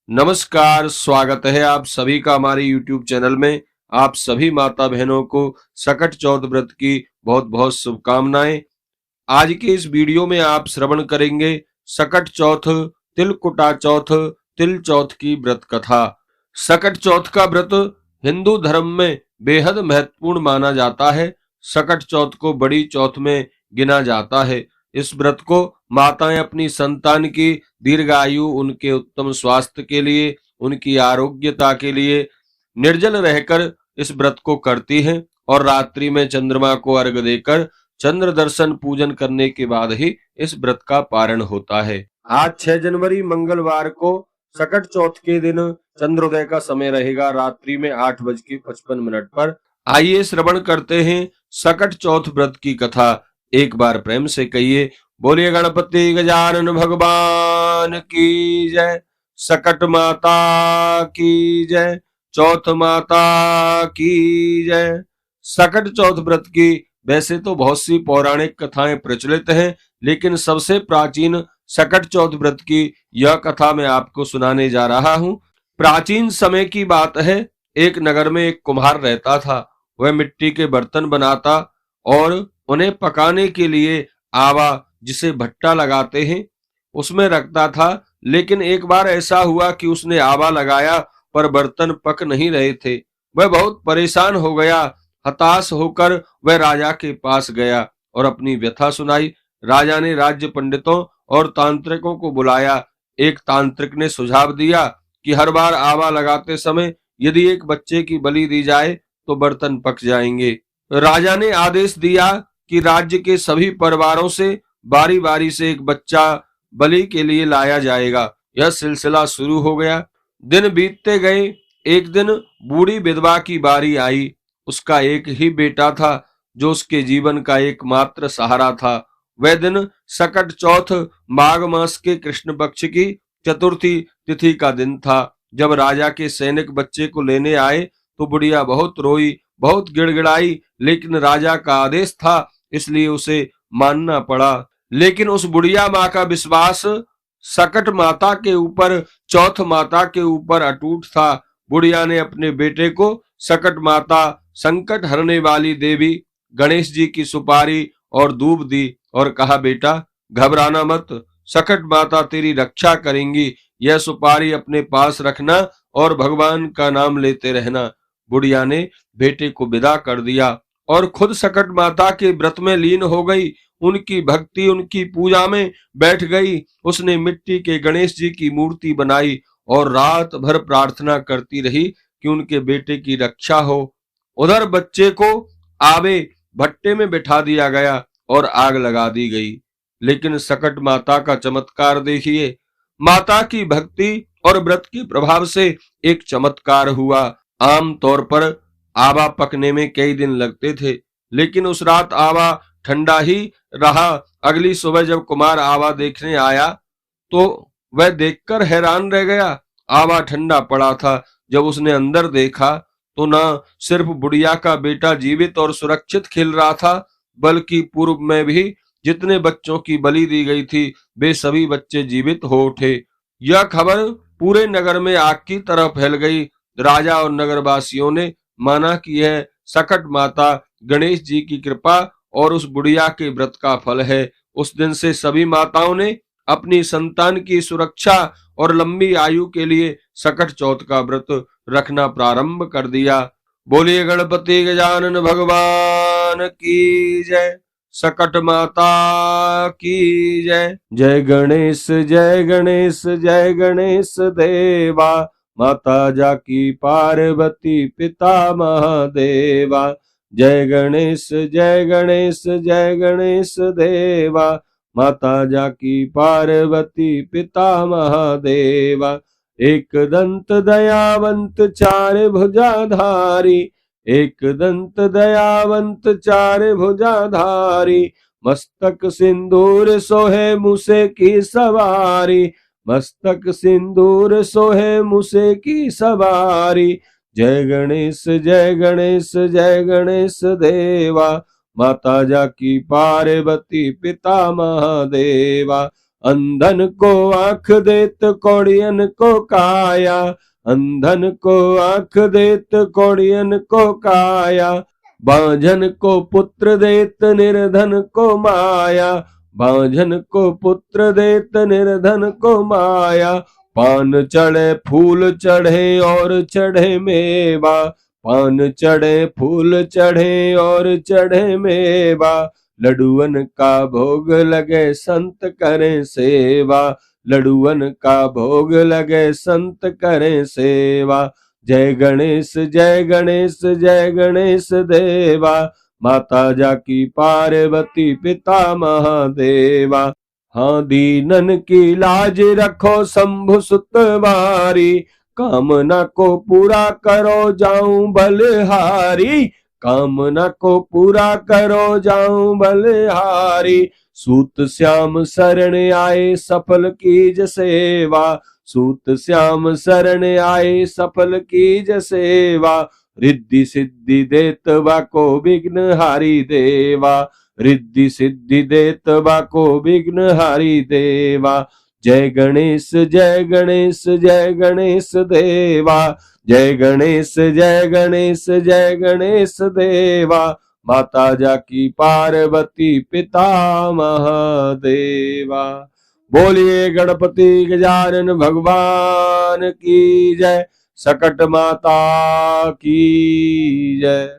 नमस्कार, स्वागत है आप सभी का हमारे YouTube चैनल में। आप सभी माता बहनों को सकट चौथ व्रत की बहुत बहुत शुभकामनाएं। आज के इस वीडियो में आप श्रवण करेंगे सकट चौथ, तिलकुटा चौथ, तिल चौथ की व्रत कथा। सकट चौथ का व्रत हिंदू धर्म में बेहद महत्वपूर्ण माना जाता है। सकट चौथ को बड़ी चौथ में गिना जाता है। इस व्रत को माताएं अपनी संतान की दीर्घायु, उनके उत्तम स्वास्थ्य के लिए, उनकी आरोग्यता के लिए निर्जल रहकर इस व्रत को करती हैं और रात्रि में चंद्रमा को अर्घ देकर चंद्र दर्शन पूजन करने के बाद ही इस व्रत का पारण होता है। आज 6 जनवरी मंगलवार को सकट चौथ के दिन चंद्रोदय का समय रहेगा रात्रि में 8:55 पर। आइए श्रवण करते हैं सकट चौथ व्रत की कथा। एक बार प्रेम से कहिए, बोलिए गणपति गजानन भगवान की जय, सकट माता की जय, चौथ माता की जय। सकट चौथ व्रत की वैसे तो बहुत सी पौराणिक कथाएं प्रचलित हैं, लेकिन सबसे प्राचीन सकट चौथ व्रत की यह कथा मैं आपको सुनाने जा रहा हूं। प्राचीन समय की बात है। एक नगर में एक कुम्हार रहता था। वह मिट्टी के बर्तन बनाता और उन्हें पकाने के लिए आवा, जिसे भट्टा लगाते हैं, उसमें रखता था। लेकिन एक बार ऐसा हुआ कि उसने आवा लगाया पर बर्तन पक नहीं रहे थे। वह बहुत परेशान हो गया। हताश होकर वह राजा के पास गया और अपनी व्यथा सुनाई। राजा ने राज्य पंडितों और तांत्रिकों को बुलाया। एक तांत्रिक ने सुझाव दिया कि हर बार आवा लगाते समय यदि एक बच्चे की बलि दी जाए तो बर्तन पक जाएंगे। राजा ने आदेश दिया कि राज्य के सभी परिवारों से बारी बारी से एक बच्चा बलि के लिए लाया जाएगा। यह सिलसिला शुरू हो गया। दिन बीतते गए। एक दिन बूढ़ी विधवा की बारी आई। उसका एक ही बेटा था जो उसके जीवन का एकमात्र सहारा था। वह दिन सकट चौथ, माघ मास के कृष्ण पक्ष की चतुर्थी तिथि का दिन था। जब राजा के सैनिक बच्चे को लेने आए तो बुढ़िया बहुत रोई, बहुत गिड़गिड़ाई, लेकिन राजा का आदेश था इसलिए उसे मानना पड़ा। लेकिन उस बुढ़िया माँ का विश्वास सकट माता के ऊपर, चौथ माता के ऊपर अटूट था। बुढ़िया ने अपने बेटे को सकट माता, संकट हरने वाली देवी, गणेश जी की सुपारी और दूब दी और कहा, बेटा घबराना मत, सकट माता तेरी रक्षा करेंगी। यह सुपारी अपने पास रखना और भगवान का नाम लेते रहना। बुढ़िया ने बेटे को विदा कर दिया और खुद सकट माता के व्रत में लीन हो गई। उनकी भक्ति, उनकी पूजा में बैठ गई। उसने मिट्टी के गणेश जी की मूर्ति बनाई और रात भर प्रार्थना करती रही कि उनके बेटे की रक्षा हो। उधर बच्चे को आवे भट्टे में बिठा दिया गया और आग लगा दी गई। लेकिन सकट माता का चमत्कार देखिए। माता की भक्ति और व्रत के प्रभाव से एक चमत्कार हुआ। आम तौर पर आवा पकने में कई दिन लगते थे, लेकिन उस रात आवा ठंडा ही रहा। अगली सुबह जब कुमार आवा देखने आया तो वह देखकर हैरान रह गया। आवा ठंडा पड़ा था। जब उसने अंदर देखा तो न सिर्फ बुढ़िया का बेटा जीवित और सुरक्षित खिल रहा था, बल्कि पूर्व में भी जितने बच्चों की बलि दी गई थी वे सभी बच्चे जीवित हो उठे। यह खबर पूरे नगर में आग की तरह फैल गई। राजा और नगरवासियों ने माना कि यह सकट माता, गणेश जी की कृपा और उस बुढ़िया के व्रत का फल है। उस दिन से सभी माताओं ने अपनी संतान की सुरक्षा और लंबी आयु के लिए सकट चौथ का व्रत रखना प्रारंभ कर दिया। बोलिए गणपति गजानन भगवान की जय, सकट माता की जय। जय गणेश जय गणेश जय गणेश देवा, माता जाकी पार्वती पिता महादेवा। जय गणेश जय गणेश जय गणेश देवा, माता जाकी पार्वती पिता महादेवा। एक दंत दयावंत चार भुजाधारी, एक दंत दयावंत चार भुजाधारी, मस्तक सिंदूर सोहे मुसे की सवारी, मस्तक सिंदूर सोहे मुसे की सवारी। जय गणेश जय गणेश जय गणेश देवा, माता जाकी पार्वती पिता महादेवा। अंधन को आँख देत कौड़ियन को काया, अंधन को आँख देत कौड़ियन को काया, बांझन को पुत्र देत निर्धन को माया, बांझन को पुत्र देत निर्धन को माया, पान चढ़े फूल चढ़े और चढ़े मेवा, पान चढ़े फूल चढ़े और चढ़े मेवा, लडुअन का भोग लगे संत करें सेवा, लडुअन का भोग लगे संत करें सेवा। जय गणेश जय गणेश जय गणेश देवा, माता जाकी पार्वती पिता महादेवा। हाँ दीनन की लाज रखो शंभु सुतवारी, कामना को पूरा करो जाऊं बलहारी, कामना को पूरा करो जाऊं बलहारी। सूत श्याम शरण आए सफल कीज सेवा, सूत श्याम शरण आए सफल कीज सेवा। रिद्धि सिद्धि देत बाको विघ्न हारी देवा, रिद्धि सिद्धि देत बाको विघ्न हारी देवा। जय गणेश जय गणेश जय गणेश देवा, जय गणेश जय गणेश जय गणेश देवा। माता जाकी पार्वती पिता महादेवा। बोलिए गणपति गजानन भगवान की जय, सकट माता की जय।